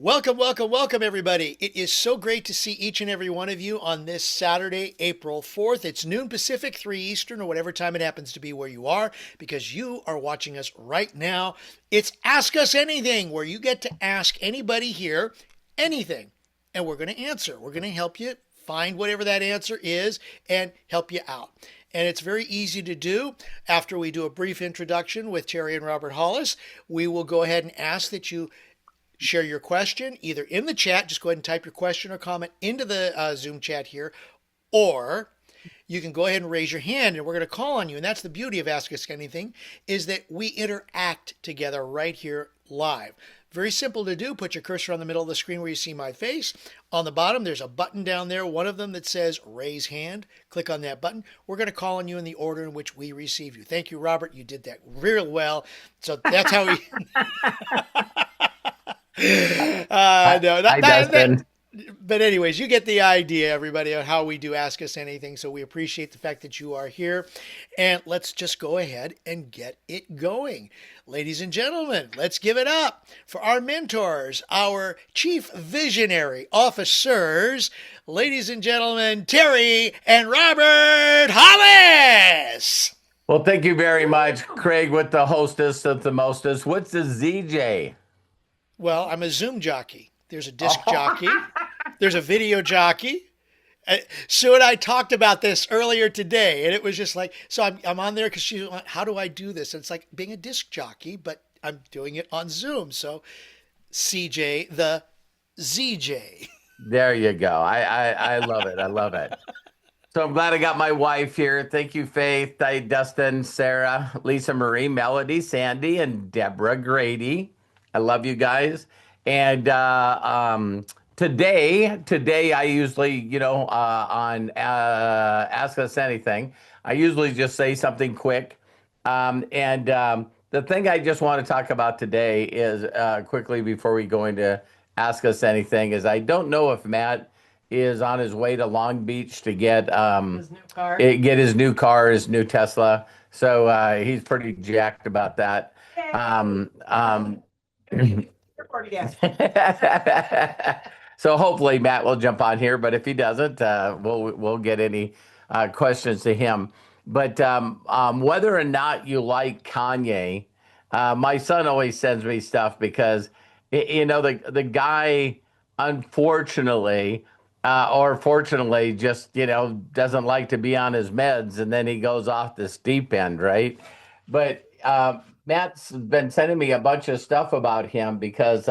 Welcome, welcome, welcome, everybody. It is so great to see each and every one of you on this Saturday, April 4th. It's noon Pacific, 3 Eastern, or whatever time it happens to be where you are, because you are watching us right now. It's Ask Us Anything, where you get to ask anybody here anything, and we're going to answer. We're going to help you find whatever that answer is and help you out. And it's very easy to do. After we do a brief introduction with Terry and Robert Hollis, we will go ahead and ask that you share your question either in the chat. Just go ahead and type your question or comment into the Zoom chat here, or you can go ahead and raise your hand and we're going to call on you. And that's the beauty of Ask Us Anything, is that we interact together right here live. Very simple to do. Put your cursor on the middle of the screen where you see my face. On the bottom, there's a button down there, one of them that says raise hand. Click on that button. We're going to call on you in the order in which we receive you. Thank you, Robert. You did that real well. So that's how we... no, Hi, Dustin. but anyways, you get the idea, everybody, of how we do Ask Us Anything. So we appreciate the fact that you are here. And let's just go ahead and get it going. Ladies and gentlemen, let's give it up for our mentors, our chief visionary officers, ladies and gentlemen, Terry and Robert Hollis. Well, thank you very much, Craig, with the hostess of the mostest. What's the ZJ? Well, I'm a Zoom jockey. There's a disc jockey. There's a video jockey. Sue and I talked about this earlier today, and it was just like, so I'm on there because she went, how do I do this? And it's like being a disc jockey, but I'm doing it on Zoom. So CJ, the ZJ. There you go. I love it. I love it. So I'm glad I got my wife here. Thank you, Faith, Dustin, Sarah, Lisa Marie, Melody, Sandy, and Deborah Grady. I love you guys. And today I usually, on Ask Us Anything, I usually just say something quick. The thing I just want to talk about today is quickly before we go into Ask Us Anything is I don't know if Matt is on his way to Long Beach to get his new car, his new Tesla. So he's pretty jacked about that. So hopefully Matt will jump on here, but if he doesn't, we'll get any questions to him. But whether or not you like Kanye, my son always sends me stuff because the guy, unfortunately, or fortunately, just doesn't like to be on his meds, and then he goes off this deep end, right? But Matt's been sending me a bunch of stuff about him because,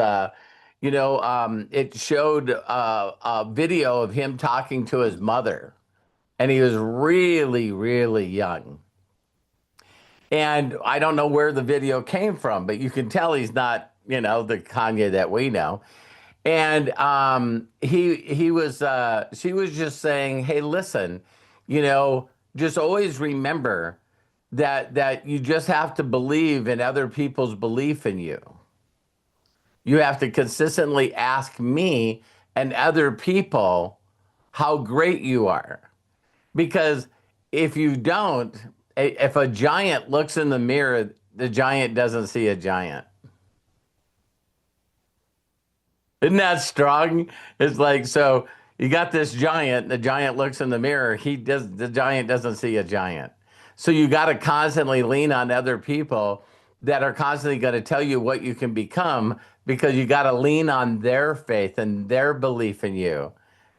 it showed a video of him talking to his mother, and he was really, really young. And I don't know where the video came from, but you can tell he's not, the Kanye that we know. And she was just saying, hey, listen, just always remember that you just have to believe in other people's belief in you. You have to consistently ask me and other people how great you are. Because if you don't, if a giant looks in the mirror, the giant doesn't see a giant. Isn't that strong? It's like, so you got this giant, the giant looks in the mirror, the giant doesn't see a giant. So you got to constantly lean on other people that are constantly going to tell you what you can become, because you got to lean on their faith and their belief in you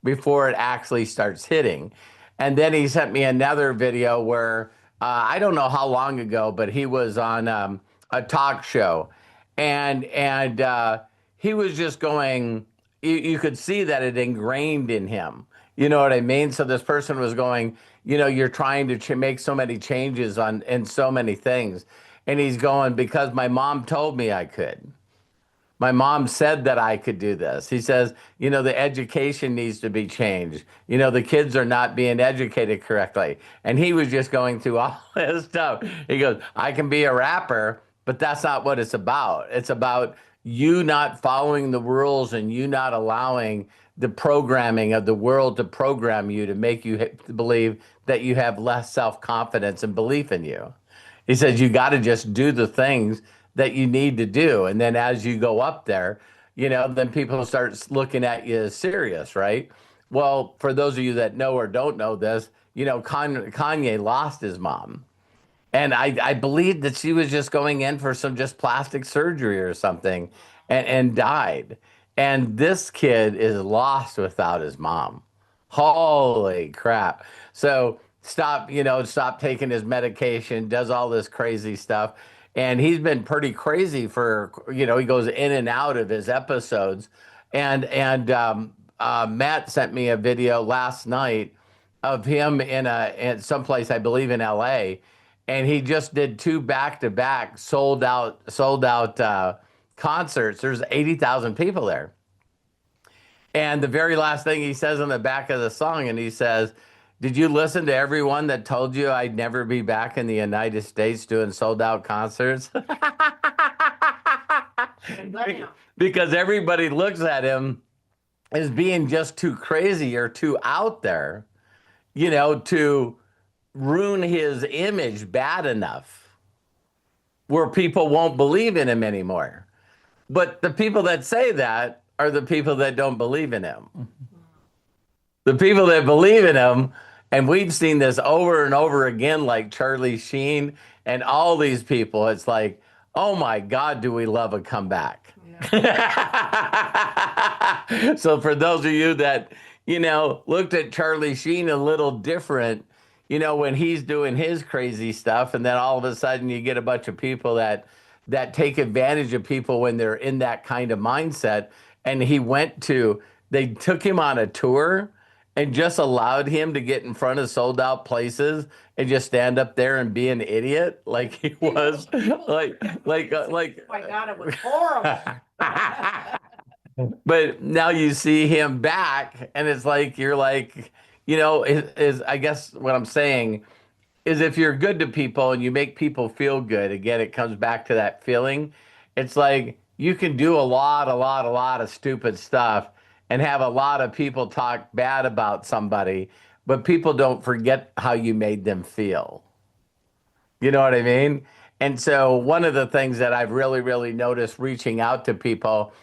before it actually starts hitting. And then he sent me another video where I don't know how long ago, but he was on a talk show, and he was just going. You could see that it ingrained in him. You know what I mean? So this person was going, you're trying to make so many changes in so many things. And he's going, because my mom told me I could. My mom said that I could do this. He says, the education needs to be changed. The kids are not being educated correctly. And he was just going through all this stuff. He goes, I can be a rapper, but that's not what it's about. It's about you not following the rules and you not allowing the programming of the world to program you to make you believe that you have less self-confidence and belief in you. He says you got to just do the things that you need to do. And then as you go up there, then people start looking at you as serious, right? Well, for those of you that know or don't know this, Kanye lost his mom. And I believe that she was just going in for some just plastic surgery or something and died. And this kid is lost without his mom. Holy crap. So stop taking his medication, does all this crazy stuff. And he's been pretty crazy for, he goes in and out of his episodes. And Matt sent me a video last night of him in someplace, I believe in LA, and he just did two back-to-back sold out concerts. There's 80,000 people there. And the very last thing he says on the back of the song, and he says, "Did you listen to everyone that told you I'd never be back in the United States doing sold out concerts?" Because everybody looks at him as being just too crazy or too out there, to ruin his image bad enough where people won't believe in him anymore. But the people that say that are the people that don't believe in him. The people that believe in him, and we've seen this over and over again, like Charlie Sheen and all these people, it's like, oh my God, do we love a comeback? Yeah. So for those of you that, looked at Charlie Sheen a little different, when he's doing his crazy stuff, and then all of a sudden you get a bunch of people that take advantage of people when they're in that kind of mindset. And they took him on a tour and just allowed him to get in front of sold out places and just stand up there and be an idiot like he was. like. Oh my God, it was horrible. But now you see him back, and it's like, you're like, I guess what I'm saying is, if you're good to people and you make people feel good, again, it comes back to that feeling. It's like you can do a lot of stupid stuff and have a lot of people talk bad about somebody, but people don't forget how you made them feel. You know what I mean? And so one of the things that I've really, really noticed reaching out to people,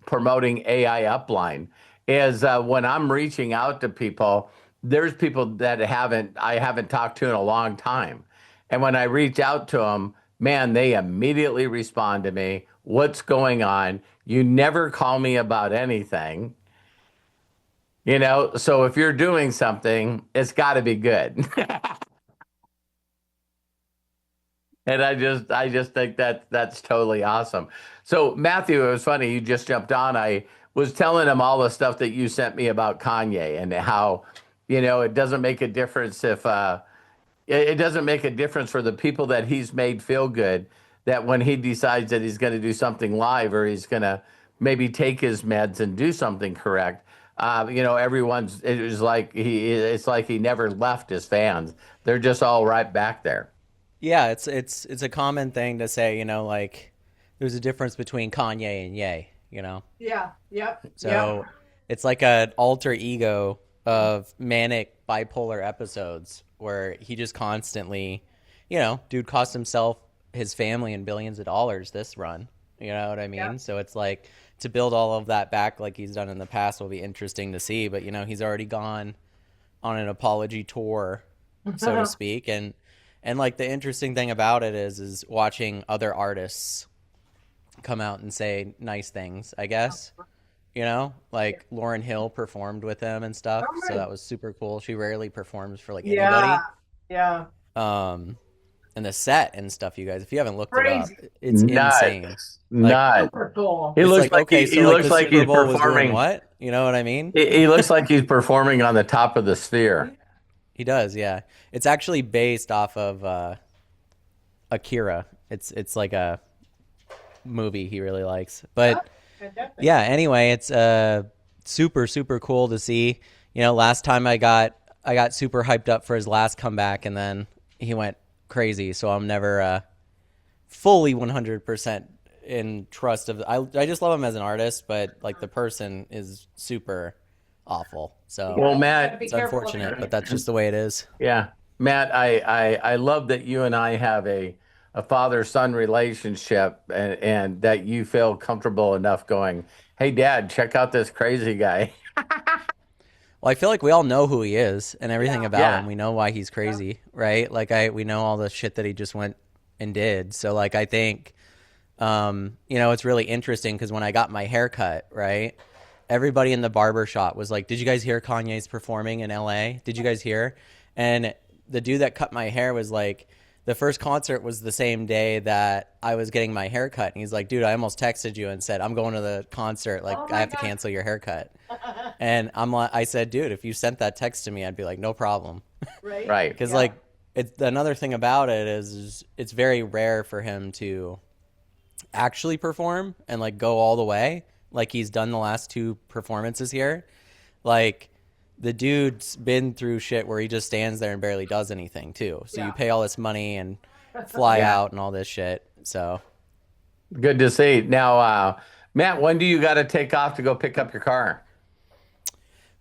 promoting AI Upline, is when I'm reaching out to people, there's people that I haven't talked to in a long time. And when I reach out to them, man, they immediately respond to me. What's going on? You never call me about anything. So if you're doing something, it's got to be good. And I just think that's totally awesome. So Matthew, it was funny, you just jumped on. I was telling him all the stuff that you sent me about Kanye and how, it doesn't make a difference if it doesn't make a difference for the people that he's made feel good, that when he decides that he's going to do something live, or he's going to maybe take his meds and do something correct. It's like he never left his fans. They're just all right back there. Yeah, it's a common thing to say, like there's a difference between Kanye and Ye, Yeah, yep. So it's like an alter ego of manic bipolar episodes where he just constantly, dude cost himself, his family, and billions of dollars this run. You know what I mean? Yep. So it's like, to build all of that back like he's done in the past will be interesting to see. But, he's already gone on an apology tour, so to speak. And like the interesting thing about it is watching other artists come out and say nice things, I guess. Like Lauryn Hill performed with him and stuff. Oh, so that was super cool. She rarely performs for anybody. Yeah. And the set and stuff, you guys, if you haven't looked it up, it's insane. Super cool. He looks like he looks like he's performing. What? You know what I mean? He looks like he's performing on the top of the sphere. He does, yeah. It's actually based off of Akira. It's like a movie he really likes. But yeah, anyway, it's super, super cool to see. Last time I got super hyped up for his last comeback, and then he went crazy. So I'm never fully 100% in trust of. I just love him as an artist, but like the person is super awful. So well, Matt, it's unfortunate, but that's just the way it is. Yeah, Matt, I love that you and I have a a father-son relationship, and that you feel comfortable enough going, "Hey, Dad, check out this crazy guy." Well, I feel like we all know who he is and everything about Yeah. him. We know why he's crazy, right? Like we know all the shit that he just went and did. So like I think it's really interesting because when I got my haircut, right? Everybody in the barber shop was like, "Did you guys hear Kanye's performing in LA? Did you guys hear?" And the dude that cut my hair was like, the first concert was the same day that I was getting my haircut. And he's like, "Dude, I almost texted you and said, I'm going to the concert. Like, I have to cancel your haircut." And I said, "Dude, if you sent that text to me, I'd be like, no problem." Right. Right. Because like, it's another thing about it is it's very rare for him to actually perform and like go all the way like he's done the last two performances here. Like, the dude's been through shit where he just stands there and barely does anything too. So you pay all this money and fly out and all this shit. So Good to see. Now, Matt, when do you got to take off to go pick up your car?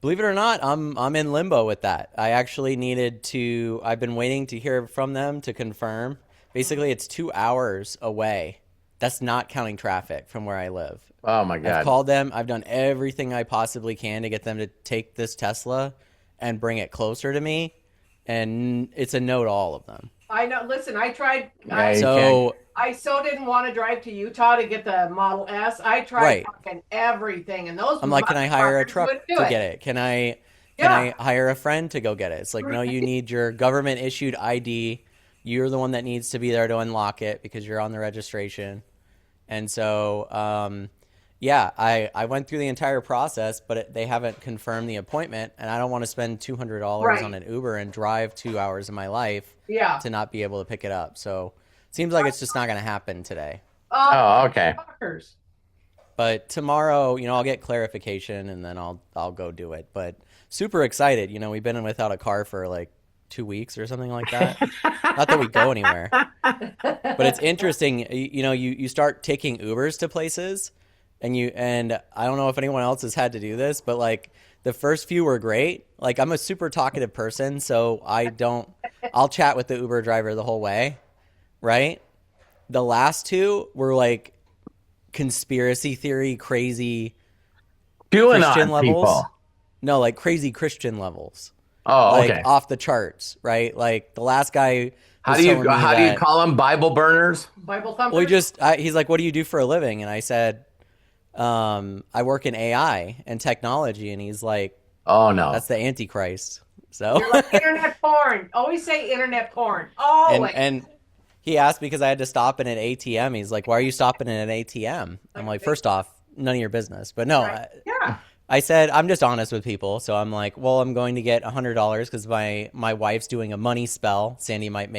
believe it or not, I'm in limbo with that. I actually needed to. I've been waiting to hear from them to confirm. Basically, it's 2 hours away. That's not counting traffic from where I live. Oh my God. I've called them. I've done everything I possibly can to get them to take this Tesla and bring it closer to me, and it's a no to all of them. I know. Listen, I tried. Yeah, you So I so didn't want to drive to Utah to get the Model S. I tried Right. fucking everything, and those. I'm like, can I hire a motherfuckers truck wouldn't do to get it? Can I hire a friend to go get it? It's like, no, you need your government issued ID. You're the one that needs to be there to unlock it because you're on the registration. And so, I went through the entire process, but they haven't confirmed the appointment, and I don't want to spend $200 Right. on an Uber and drive 2 hours of my life Yeah. to not be able to pick it up. So it seems like it's just not going to happen today. Oh, okay. Fuckers. But tomorrow, I'll get clarification and then I'll go do it. But super excited. We've been without a car for like 2 weeks or something like that. Not that we go anywhere. But it's interesting. You start taking Ubers to places and I don't know if anyone else has had to do this, but like the first few were great. Like, I'm a super talkative person, so I'll chat with the Uber driver the whole way. Right? The last two were like conspiracy theory, crazy QAnon Christian levels. people. No, like crazy Christian levels. Oh, Like okay. off the charts, right? Like the last guy How was do you telling me how do you that- call them? Bible burners? Bible thumpers. Well, he's like, "What do you do for a living?" And I said, "I work in AI and technology." And he's like, Oh no. "That's the Antichrist." So You're like internet porn. Always say internet porn. Always. and he asked because I had to stop in an ATM. He's like, "Why are you stopping in an ATM?" I'm like, first off, none of your business. But no, Right. Yeah. I said, I'm just honest with people. So I'm like, well, I'm going to get $100 because my wife's doing a money spell. Sandy might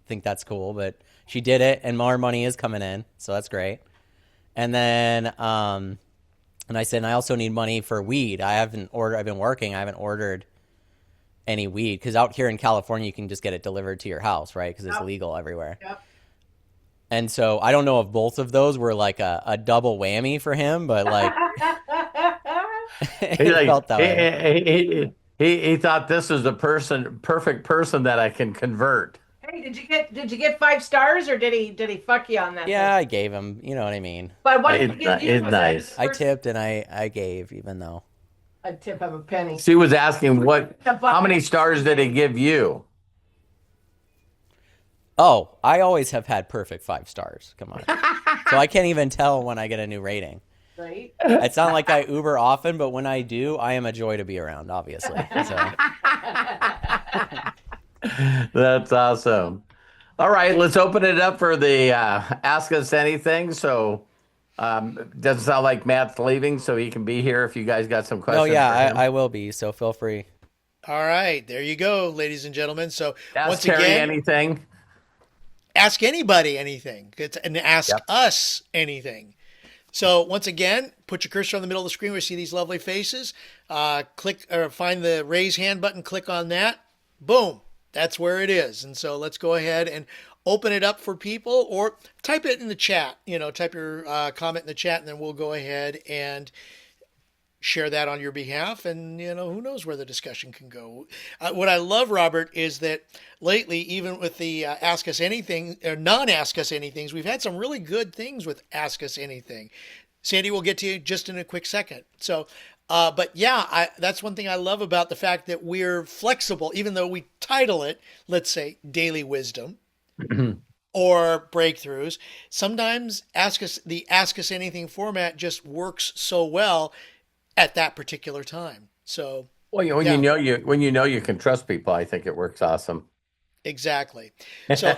think that's cool, but she did it and more money is coming in. So that's great. And then, and I said, and I also need money for weed. I've been working. I haven't ordered any weed because out here in California, you can just get it delivered to your house, right? Because it's legal everywhere. Yep. And so I don't know if both of those were like a double whammy for him, but like, it He, like, felt that way. he thought this was a perfect person that I can convert. Hey, did you get 5 stars or did he fuck you on that? Yeah, thing? I gave him. You know what I mean. But what It's did he give you? it's Was nice. that I first- tipped and I gave, even though. a tip of a penny. She was asking how many stars did he give you? Oh, I always have had perfect 5 stars. Come on. So I can't even tell when I get a new rating. Right? It's not like I Uber often, but when I do, I am a joy to be around, obviously. So. That's awesome. All right, let's open it up for the Ask Us Anything. So doesn't sound like Matt's leaving, so he can be here if you guys got some questions. Oh, yeah, for him. I will be. So feel free. All right, there you go, ladies and gentlemen. So Ask once Terry again, anything. ask anybody anything and ask us anything. So once again, put your cursor on the middle of the screen where you see these lovely faces. Click or find the raise hand button. Click on that. Boom. That's where it is. And so let's go ahead and open it up for people, or type it in the chat. Type your comment in the chat, and then we'll go ahead and share that on your behalf, and who knows where the discussion can go. What I love, Robert, is that lately, even with the ask us anything or non-ask us anythings, we've had some really good things with ask us anything. Sandy, we'll get to you just in a quick second. So, but yeah, that's one thing I love about the fact that we're flexible, even though we title it, let's say, Daily Wisdom or Breakthroughs. Sometimes ask us anything format just works so well at that particular time. So, Well, when you know you can trust people, I think it works awesome. exactly. So,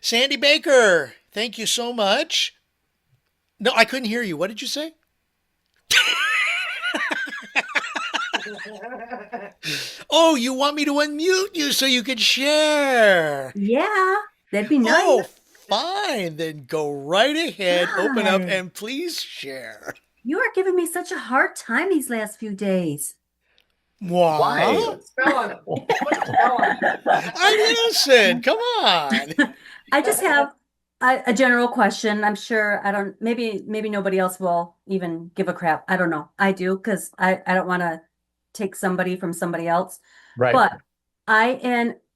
Sandy Baker, thank you so much. No, I couldn't hear you. What did you say? Oh, you want me to unmute you so you could share? Yeah, that'd be nice. Oh, fine. Then go right ahead, open up, Hi. and please share. You are giving me such a hard time these last few days. Why? Spell on it. Put a spell on it. I listen. Come on. I just have a general question. I'm sure maybe nobody else will even give a crap. I don't know. I do because I don't want to take somebody from somebody else. Right. But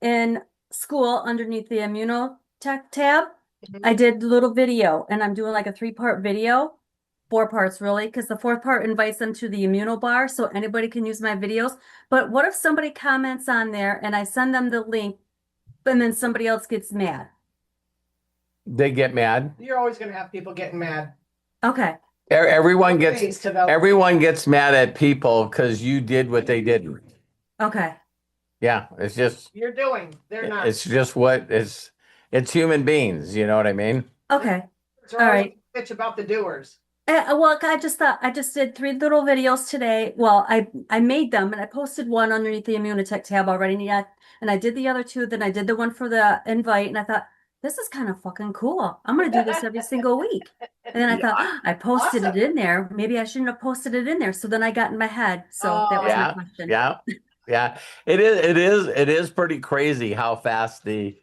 in school underneath the immunotech tab, I did a little video and I'm doing like a 3-part video. 4 parts really, because the 4th part invites them to the immuno bar so anybody can use my videos. But what if somebody comments on there and I send them the link and then somebody else gets mad? They get mad. You're always going to have people getting mad. Okay. Everyone Ways gets to those. everyone gets mad at people because you did what they didn't. Okay. Yeah, it's just You're doing. They're not. it's just what it's human beings. You know what I mean? Okay. It's all right. Bitch about the doers. Well, I just did 3 little videos today. Well, I made them and I posted one underneath the Immunotech tab already. And I did the other 2. Then I did the one for the invite. And I thought, this is kind of fucking cool. I'm going to do this every single week. And then I thought, I posted Awesome. it in there. Maybe I shouldn't have posted it in there. So then I got in my head. So that was my question. Yeah. It is pretty crazy how fast the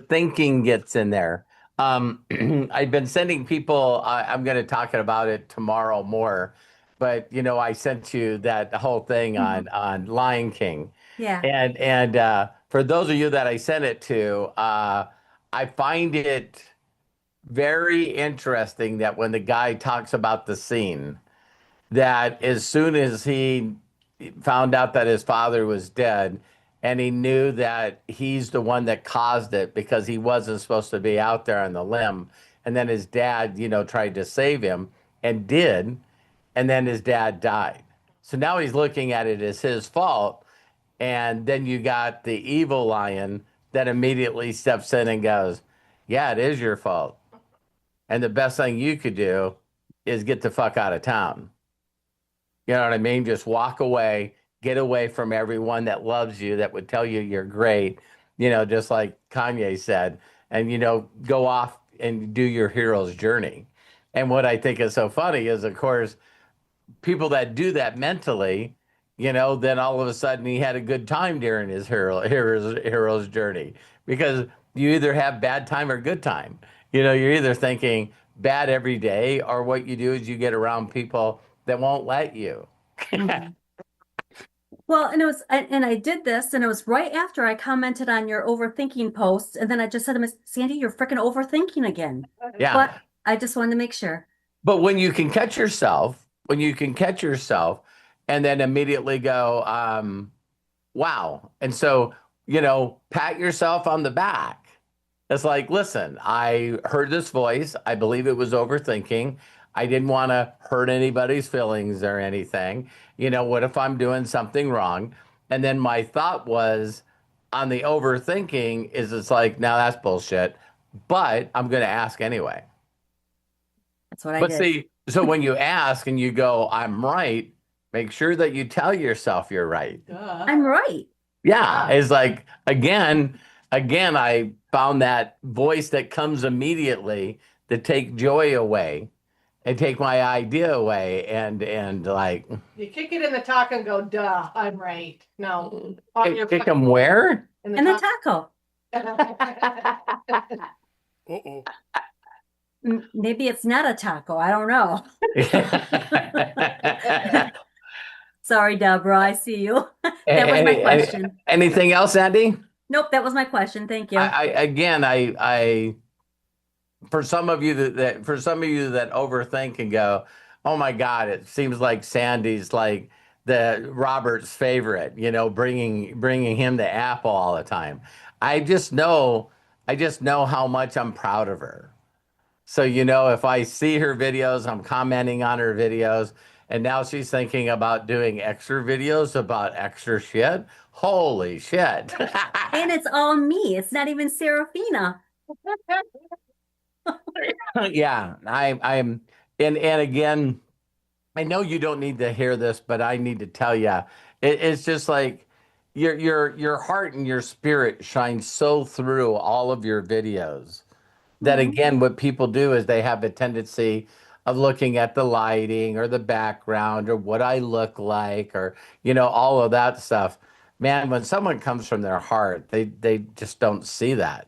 thinking gets in there. I've been sending people, I'm going to talk about it tomorrow more, but I sent you that whole thing on Lion King. Yeah. And for those of you that I sent it to, I find it very interesting that when the guy talks about the scene, that as soon as he found out that his father was dead, and he knew that he's the one that caused it because he wasn't supposed to be out there on the limb. And then his dad, tried to save him and did. And then his dad died. So now he's looking at it as his fault. And then you got the evil lion that immediately steps in and goes, yeah, it is your fault. And the best thing you could do is get the fuck out of town. You know what I mean? Just walk away. Get away from everyone that loves you, that would tell you you're great, just like Kanye said, and, go off and do your hero's journey. And what I think is so funny is, of course, people that do that mentally, then all of a sudden he had a good time during his hero's journey, because you either have bad time or good time. You're either thinking bad every day, or what you do is you get around people that won't let you. Well, and I did this, and it was right after I commented on your overthinking post, and then I just said to him, Sandy, you're freaking overthinking again. Yeah. But I just wanted to make sure. But when you can catch yourself, and then immediately go, wow. And so, pat yourself on the back. It's like, listen, I heard this voice. I believe it was overthinking. I didn't want to hurt anybody's feelings or anything. What if I'm doing something wrong? And then my thought was on the overthinking is, it's like, now that's bullshit, but I'm going to ask anyway. That's what I did. But see, so when you ask and you go, I'm right, make sure that you tell yourself you're right. I'm right. Yeah. It's like, again, I found that voice that comes immediately to take joy away and take my idea away, and like, You kick it in the taco and go, duh, I'm right. No. kick them where? And the taco. Uh-oh. Maybe it's not a taco. I don't know. Sorry, Deborah. I see you. That was my question. Anything else, Andy? Nope, that was my question. Thank you. I for some of you that overthink and go, oh my God, it seems like Sandy's like the Robert's favorite, bringing him to Apple all the time. I just know, how much I'm proud of her. So, if I see her videos, I'm commenting on her videos, and now she's thinking about doing extra videos about extra shit. Holy shit. And it's all me. It's not even Serafina. Yeah, I'm, and again, I know you don't need to hear this, but I need to tell you, it's just like your heart and your spirit shines so through all of your videos that again, what people do is they have a tendency of looking at the lighting or the background or what I look like or all of that stuff. Man, when someone comes from their heart, they just don't see that.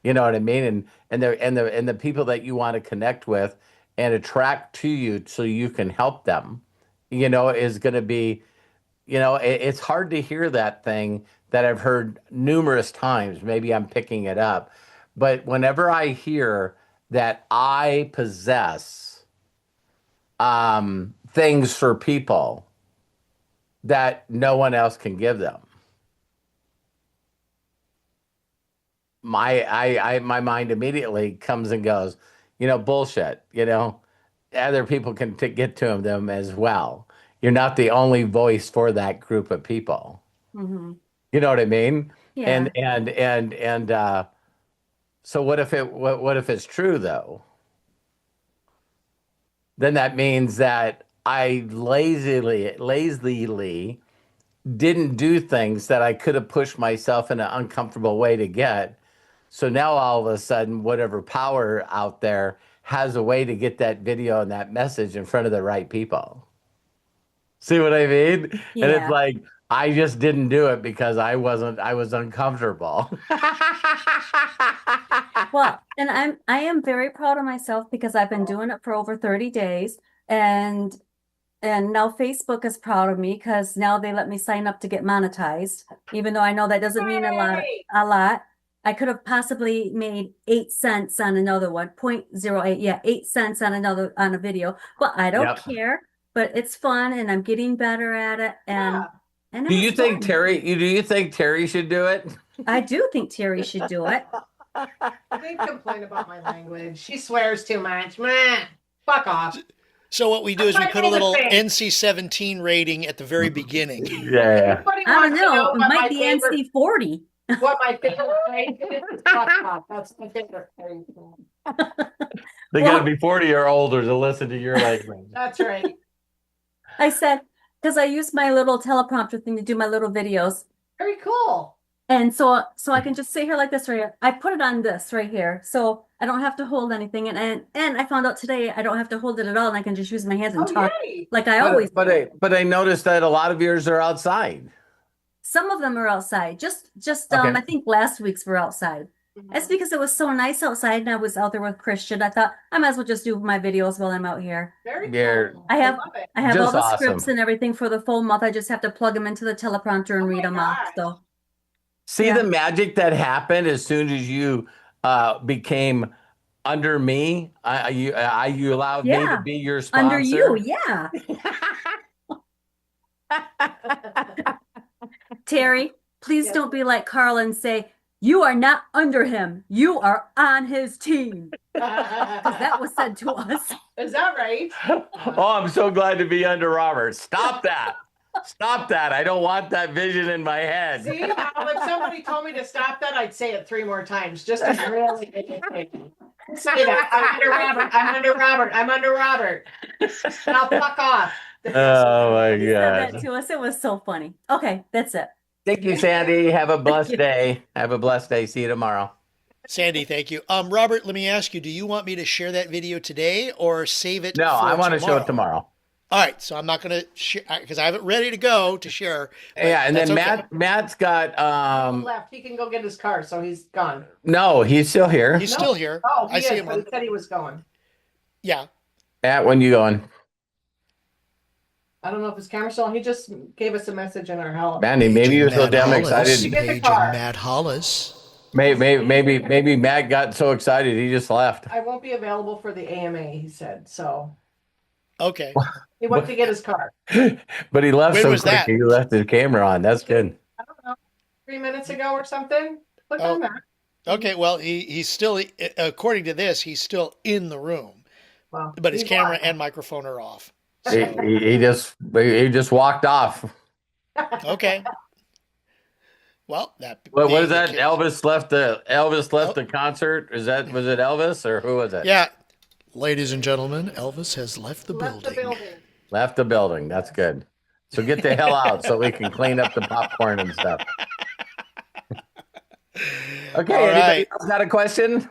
You know what I mean? And the people that you want to connect with and attract to you so you can help them, is going to be, it's hard to hear that thing that I've heard numerous times. Maybe I'm picking it up. But whenever I hear that I possess things for people that no one else can give them, my mind immediately comes and goes, bullshit. Other people can get to them as well. You're not the only voice for that group of people. Mm-hmm. You know what I mean? Yeah. And so what if it's true though? Then that means that I lazily didn't do things that I could have pushed myself in an uncomfortable way to get. So now all of a sudden, whatever power out there has a way to get that video and that message in front of the right people. See what I mean? And it's Yeah. like, I just didn't do it because I was uncomfortable. Well, and I am very proud of myself because I've been doing it for over 30 days and now Facebook is proud of me because now they let me sign up to get monetized, even though I know that doesn't mean Yay! a lot. I could have possibly made 8 cents on another one, 0.08, yeah, 8 cents on a video, but I don't Yep. care. But it's fun and I'm getting better at it Yeah. and it Do was you think fun. Terry should do it? I do think Terry should do it. They complain about my language. She swears too much. Meh. Fuck off. So what we do is we That's put a my little favorite thing. NC-17 rating at the very beginning. Yeah. Everybody I don't wants to know. know It what might my be favorite, NC-40. what my favorite phrase is. Fuck off. That's my favorite phrase. They got to be 40 or older to listen to your language. That's right. I said, because I use my little teleprompter thing to do my little videos. Very cool. And so I can just sit here like this right here. I put it on this right here. So I don't have to hold anything. And I found out today I don't have to hold it at all and I can just use my hands and Oh, talk yay. like I always do. But I noticed that a lot of yours are outside. Some of them are outside. Just Okay. I think last week's were outside. That's because it was so nice outside and I was out there with Christian. I thought I might as well just do my videos while I'm out here. Very Yeah. cool. I have love it. all Just the awesome. scripts and everything for the full month. I just have to plug them into the teleprompter and Oh read my them off. gosh. So See Yeah. the magic that happened as soon as you became under me. You allowed me to Yeah. be your under you, sponsor. yeah. Terry, please Yes. don't be like Carl and say, you are not under him. You are on his team. Because that was said to us. Is that right? Oh, I'm so glad to be under Robert. Stop that. Stop that. I don't want that vision in my head. See, now if somebody told me to stop that, I'd say it 3 more times just to really make it take me. Say that. I'm under Robert. I'm under Robert. I'm under Robert. Now fuck off. Oh my He said that God. to us. It was so funny. Okay, that's it. Thank you, Sandy. Have a blessed you. day. Have a blessed day. See you tomorrow. Sandy, thank you. Robert, let me ask you, do you want me to share that video today or save it No, for I want to show tomorrow? it tomorrow. All right, so I'm not going to share because I have it ready to go to share. but Yeah, and then that's okay. Matt's got left. He can go get his car, so he's gone. no, he's still here. He's No. still here. Oh, I he see is, him but on. he said he was going. Yeah. Matt, when you going? I don't know if his camera's still on. He just gave us a message in our help. Manny, maybe he was so Matt damn Hollis. excited. Get the Page car. and Matt Hollis. Maybe Matt got so excited he just left. I won't be available for the AMA, he said. So Okay. he went to get his car. But he left When so was quick. that? He left his camera on. That's good. I don't know, 3 minutes ago or something. Click Oh. on that. Okay. Well, he's still, according to this, he's still in the room, Well, but his he's camera live. and microphone are off. He, So, he just walked off. okay. Well, What being is the that? case- Elvis left the concert. Was it Elvis or who was it? Yeah. Ladies and gentlemen, Elvis has left the Left the building. building. Left the building. That's good. So get the hell out so we can clean up the popcorn and stuff. Okay. All Anybody right. else got a question?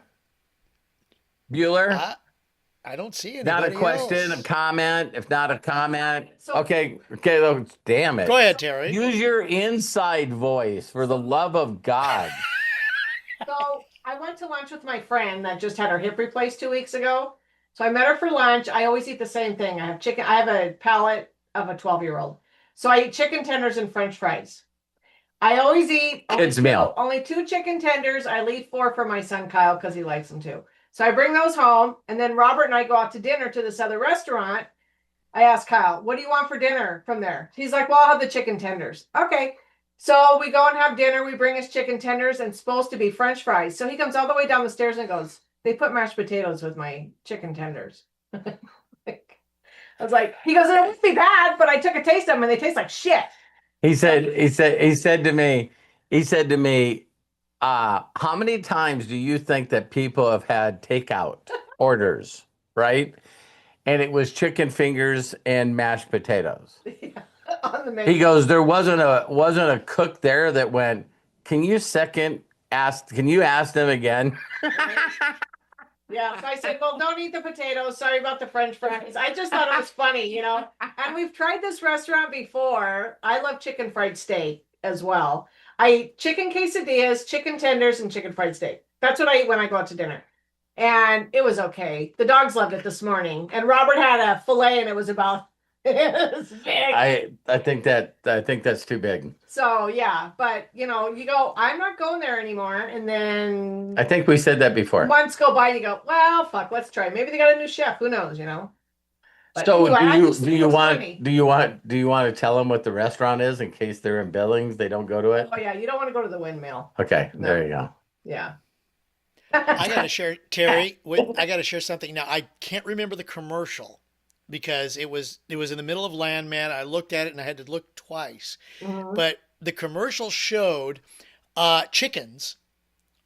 Bueller? I don't see Not a anybody question, else. a comment. If not a comment. So- Okay. Damn it. Go ahead, Terry. Use your inside voice for the love of God. So I went to lunch with my friend that just had her hip replaced 2 weeks ago. So I met her for lunch. I always eat the same thing. I have chicken. I have a palate of a 12-year-old. So I eat chicken tenders and French fries. I always eat Kids meal. only 2 chicken tenders. I leave 4 for my son Kyle because he likes them too. So I bring those home, and then Robert and I go out to dinner to this other restaurant. I ask Kyle, "What do you want for dinner from there?" He's like, "Well, I'll have the chicken tenders." Okay. So we go and have dinner. We bring his chicken tenders and it's supposed to be French fries. So he comes all the way down the stairs and goes, "They put mashed potatoes with my chicken tenders." I was like, he goes, "It won't be bad, but I took a taste of them and they taste like shit." He said to me, how many times do you think that people have had takeout orders, right? And it was chicken fingers and mashed potatoes. On the menu. He goes, there wasn't a cook there that went, can you ask them again? Yeah, so I said, "Well, don't eat the potatoes. Sorry about the French fries." I just thought it was funny, you know. And we've tried this restaurant before. I love chicken fried steak as well. I eat chicken quesadillas, chicken tenders, and chicken fried steak. That's what I eat when I go out to dinner. And it was okay. The dogs loved it this morning. And Robert had a filet, and it was about it was big. I think that's too big. So yeah, but you know, you go, I'm not going there anymore, and then I think we said that before. months go by, and you go, well, fuck, let's try. Maybe they got a new chef. Who knows? You know. But So anyway, I just do think you it's want funny. do you want to tell them what the restaurant is in case they're in Billings, they don't go to it? Oh yeah, you don't want to go to the windmill. Okay, No. there you go. Yeah. I got to share, Terry. I got to share something. Now, I can't remember the commercial because it was in the middle of Landman. I looked at it and I had to look twice. Mhm. But the commercial showed chickens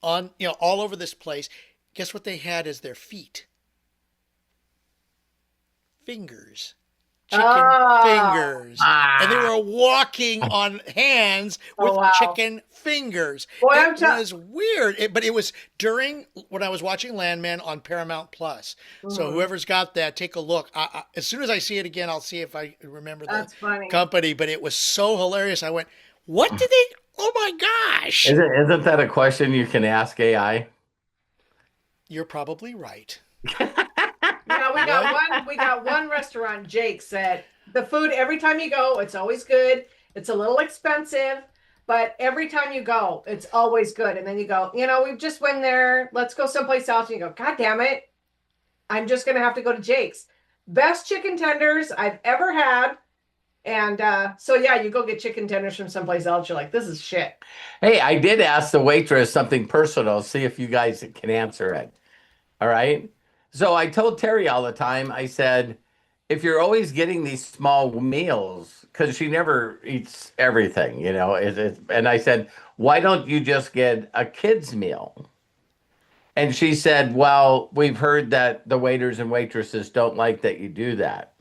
on all over this place. Guess what they had as their feet? Fingers. Chicken fingers. And they were walking on hands with Oh, wow. chicken fingers. Boy, I'm It was weird. But it was during when I was watching Landman on Paramount Plus. So Mhm. whoever's got that, take a look. As soon as I see it again, I'll see if I remember the That's funny. company. But it was so hilarious. I went, what did they? Oh my gosh. Isn't that a question you can ask AI? You're probably right. Yeah, we got one restaurant, Jake's, that the food every time you go, it's always good. It's a little expensive, but every time you go, it's always good. And then you go, we've just went there. Let's go someplace else. And you go, God damn it. I'm just gonna have to go to Jake's. Best chicken tenders I've ever had. And so yeah, you go get chicken tenders from someplace else. You're like, this is shit. Hey, I did ask the waitress something personal. See if you guys can answer it. All right. So I told Terry all the time, I said, if you're always getting these small meals, because she never eats everything, and I said, why don't you just get a kid's meal? And she said, well, we've heard that the waiters and waitresses don't like that you do that.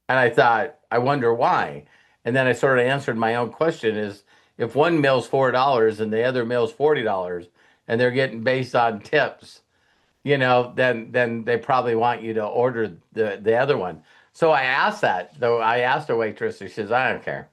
And I thought, I wonder why. And then I sort of answered my own question is, if one meal's $4 and the other meal's $40 and they're getting based on tips, then they probably want you to order the other one. So I asked that, though. I asked a waitress, and she says, I don't care.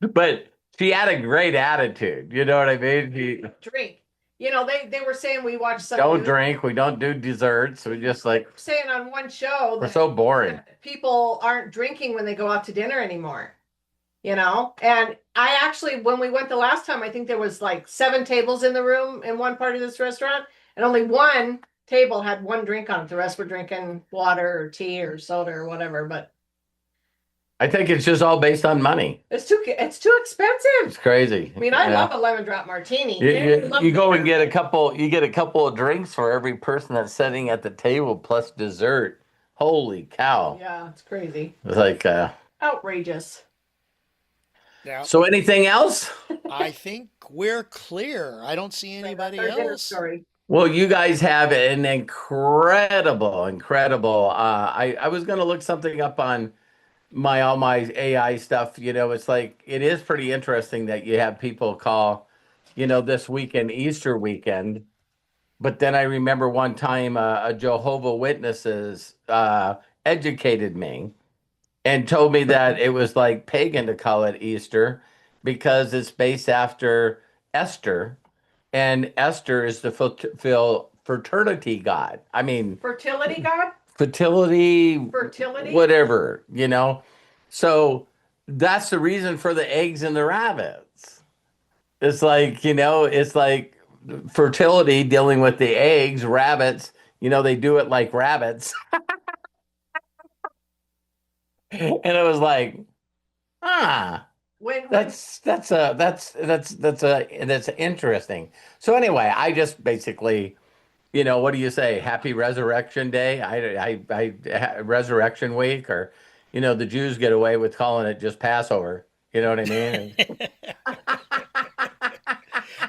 But she had a great attitude. You know what I mean? Drink. you know, they were saying we watched some Don't news- drink. We don't do desserts. We just like, saying on one show we're that so boring. people aren't drinking when they go out to dinner anymore. You know, and I actually, when we went the last time, I think there was like 7 tables in the room in one part of this restaurant, and only one table had one drink on it. The rest were drinking water or tea or soda or whatever. But I think it's just all based on money. it's too expensive. It's crazy. I mean, I Yeah. love a lemon drop martini. You go and get a couple of drinks for every person that's sitting at the table plus dessert. Holy cow. Yeah, it's crazy. It's like Outrageous. Yeah. so anything else? I think we're clear. I don't see anybody Our dinner else. story. Well, you guys have an incredible. I was gonna look something up on all my AI stuff. You know, it's like it is pretty interesting that you have people call, you know, this weekend Easter weekend. But then I remember one time a Jehovah Witnesses educated me and told me that it was like pagan to call it Easter because it's based after Esther, and Esther is the fertility god. I mean, Fertility god? fertility, Fertility? whatever, you know. So that's the reason for the eggs and the rabbits. It's like, you know, it's like fertility dealing with the eggs, rabbits, you know, they do it like rabbits. And it was like, When that's interesting. So anyway, I just basically, you know, what do you say? Happy Resurrection Day. Resurrection Week, or, you know, the Jews get away with calling it just Passover. You know what I mean?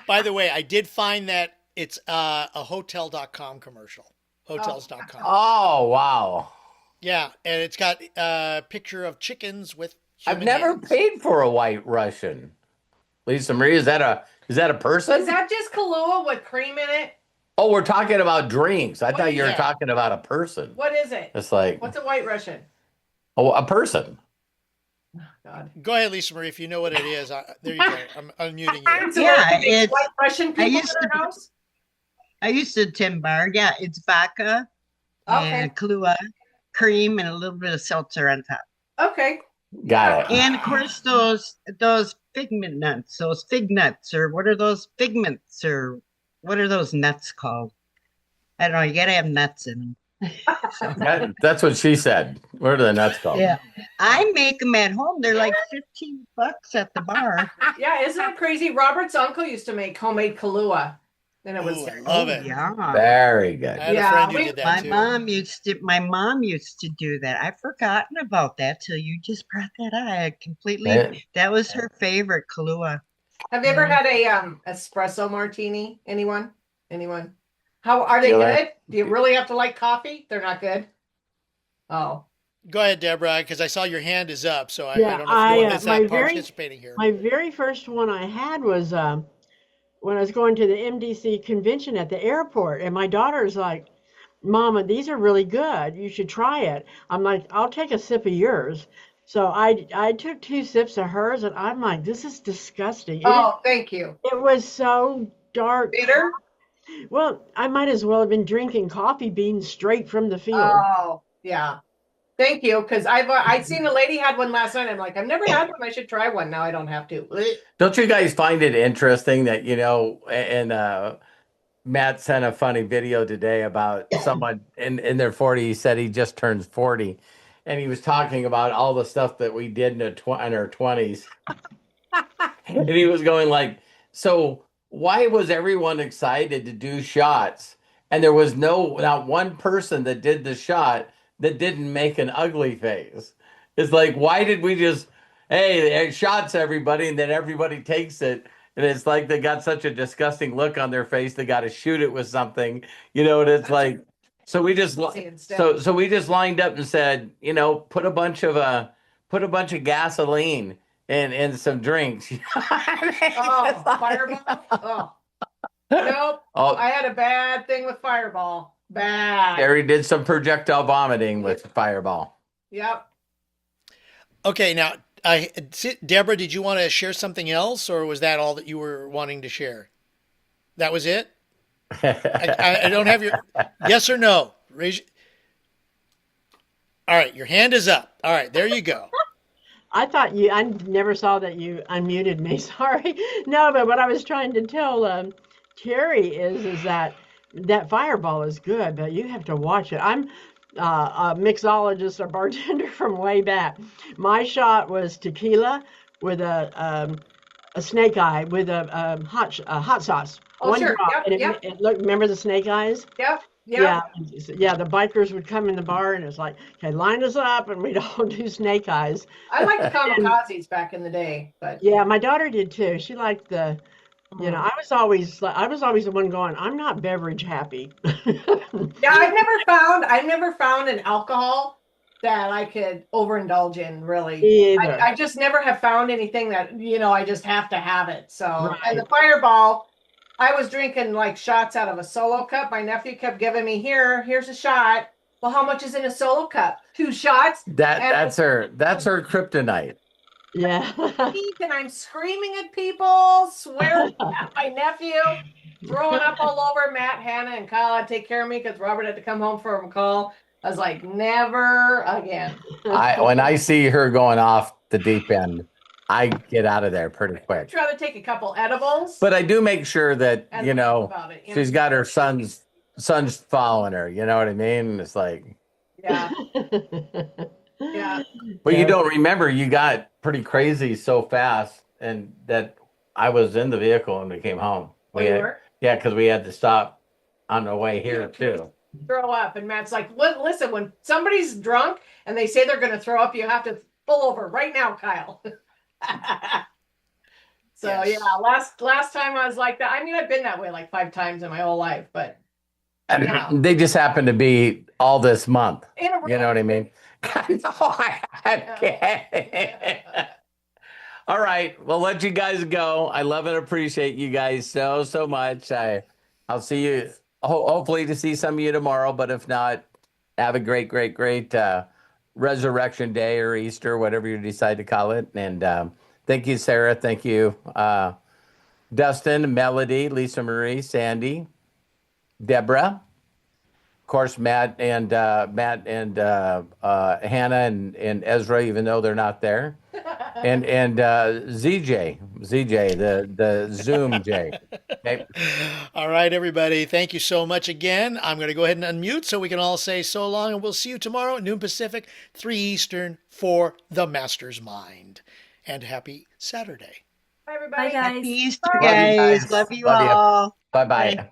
By the way, I did find that it's a hotel.com commercial. Hotels.com. Oh, wow. Yeah, and it's got a picture of chickens with I've human never hands. paid for a White Russian. Lisa Marie, is that a person? is that just Kahlua with cream in it? Oh, we're talking about drinks. I What thought is you were that? talking about a person. What is it? It's like, What's a White Russian? oh, a person. God. Go ahead, Lisa Marie, if you know what it is. There you go. I'm unmuting you. So Yeah, there's it's- White Russian people used in to- our house? I used to Tim Bar. Yeah, it's vodka Okay. and Kahlua, cream, and a little bit of seltzer on top. Okay. Got it. And of course, those figment nuts, those fig nuts, or what are those figments, or what are those nuts called? I don't know. You gotta have nuts in them. So, That's what she said. What are the nuts called? yeah, I make them at home. They're like $15 at the bar. Yeah, isn't it crazy? Robert's uncle used to make homemade Kahlua. And it was Ooh, I love it. Yeah. Very good. I had Yeah, a friend who we- did that My too. mom used to do that. I've forgotten about that till you just brought that up. I had completely, Yeah. that was her favorite Kahlua. Have you ever had a espresso martini? Anyone? How are they You good? like- Do you really have to like coffee? They're not good. Oh. Go ahead, Deborah, because I saw your hand is up, so I Yeah, don't know if you want my to very- participating here. My very first one I had was when I was going to the MDC convention at the airport, and my daughter's like, "Mama, these are really good. You should try it." I'm like, "I'll take a sip of yours." So I took 2 sips of hers, and I'm like, "This is disgusting." Oh, thank you. It was so dark. Bitter? Well, I might as well have been drinking coffee beans straight from the field. Oh, yeah. Thank you, because I'd seen a lady had one last night. I'm like, I've never had one. I should try one. Now I don't have to. Blech. Don't you guys find it interesting that, you know, and Matt sent a funny video today about someone in their 40s. He said he just turned 40, and he was talking about all the stuff that we did in our 20s. And he was going like, so why was everyone excited to do shots? And there was not one person that did the shot that didn't make an ugly face. It's like, why did we just, hey, shots everybody, and then everybody takes it, and it's like they got such a disgusting look on their face, they got to shoot it with something, you know, and it's like, so we just so we just lined up and said, you know, put a bunch of gasoline and some drinks. Oh, Fireball? Oh. Nope. Oh, I had a bad thing with Fireball. Bad. Gary did some projectile vomiting with Fireball. Yep. Okay, now, Deborah, did you want to share something else, or was that all that you were wanting to share? That was it? I don't have your yes or no. All right, your hand is up. All right, there you go. I never saw that you unmuted me. Sorry. No, but what I was trying to tell Terry is that that fireball is good, but you have to watch it. I'm a mixologist, a bartender from way back. My shot was tequila with a snake eye with a hot sauce. Oh, One sure. drop, Yep, and yep, it looked. Remember the snake eyes? yep, Yeah, yep. yeah. The bikers would come in the bar, and it's like, okay, line us up, and we'd all do snake eyes. I liked And kamikazes back in the day, but yeah, my daughter did too. She liked the, mm. I was always the one going, I'm not beverage happy. Yeah, I've never found an alcohol that I could overindulge in, really. Either. I just never have found anything that, I just have to have it. So, and the Right. Fireball, I was drinking like shots out of a Solo cup. My nephew kept giving me, here's a shot. Well, how much is in a Solo cup? 2 shots. That's her kryptonite. Yeah. And I'm screaming at people, swearing at my nephew, throwing up all over Matt, Hannah, and Kyle had to take care of me because Robert had to come home from a call. I was like, never again. When I see her going off the deep end, I get out of there pretty quick. I'd rather take a couple edibles. But I do make sure that, and think about it, she's got her sons following her. You know what I mean? It's like, yeah. Yeah. well, you don't remember you got pretty crazy so fast, and that I was in the vehicle and we came home. Were? Yeah, because we had to stop on the way here too. Throw up, and Matt's like, listen, when somebody's drunk and they say they're going to throw up, you have to pull over right now, Kyle. So Yes. yeah, last time I was like that. I mean, I've been that way like 5 times in my whole life, but yeah. They just happen to be all this month. In a row. You know what I mean? All right, we'll let you guys go. I love and appreciate you guys so much. I'll see you hopefully to see some of you tomorrow, but if not, have a great Resurrection Day or Easter, whatever you decide to call it. And thank you, Sarah. Thank you, Dustin, Melody, Lisa Marie, Sandy, Deborah. Of course, Matt and Hannah and Ezra, even though they're not there, and ZJ, the Zoom J. Okay. All right, everybody. Thank you so much again. I'm going to go ahead and unmute so we can all say so long, and we'll see you tomorrow at noon Pacific, 3 Eastern for The Master's Mind. And happy Saturday. Bye, everybody. Bye, guys. Happy Easter, Love you guys. guys. Love you Love you. all. Bye-bye. Bye.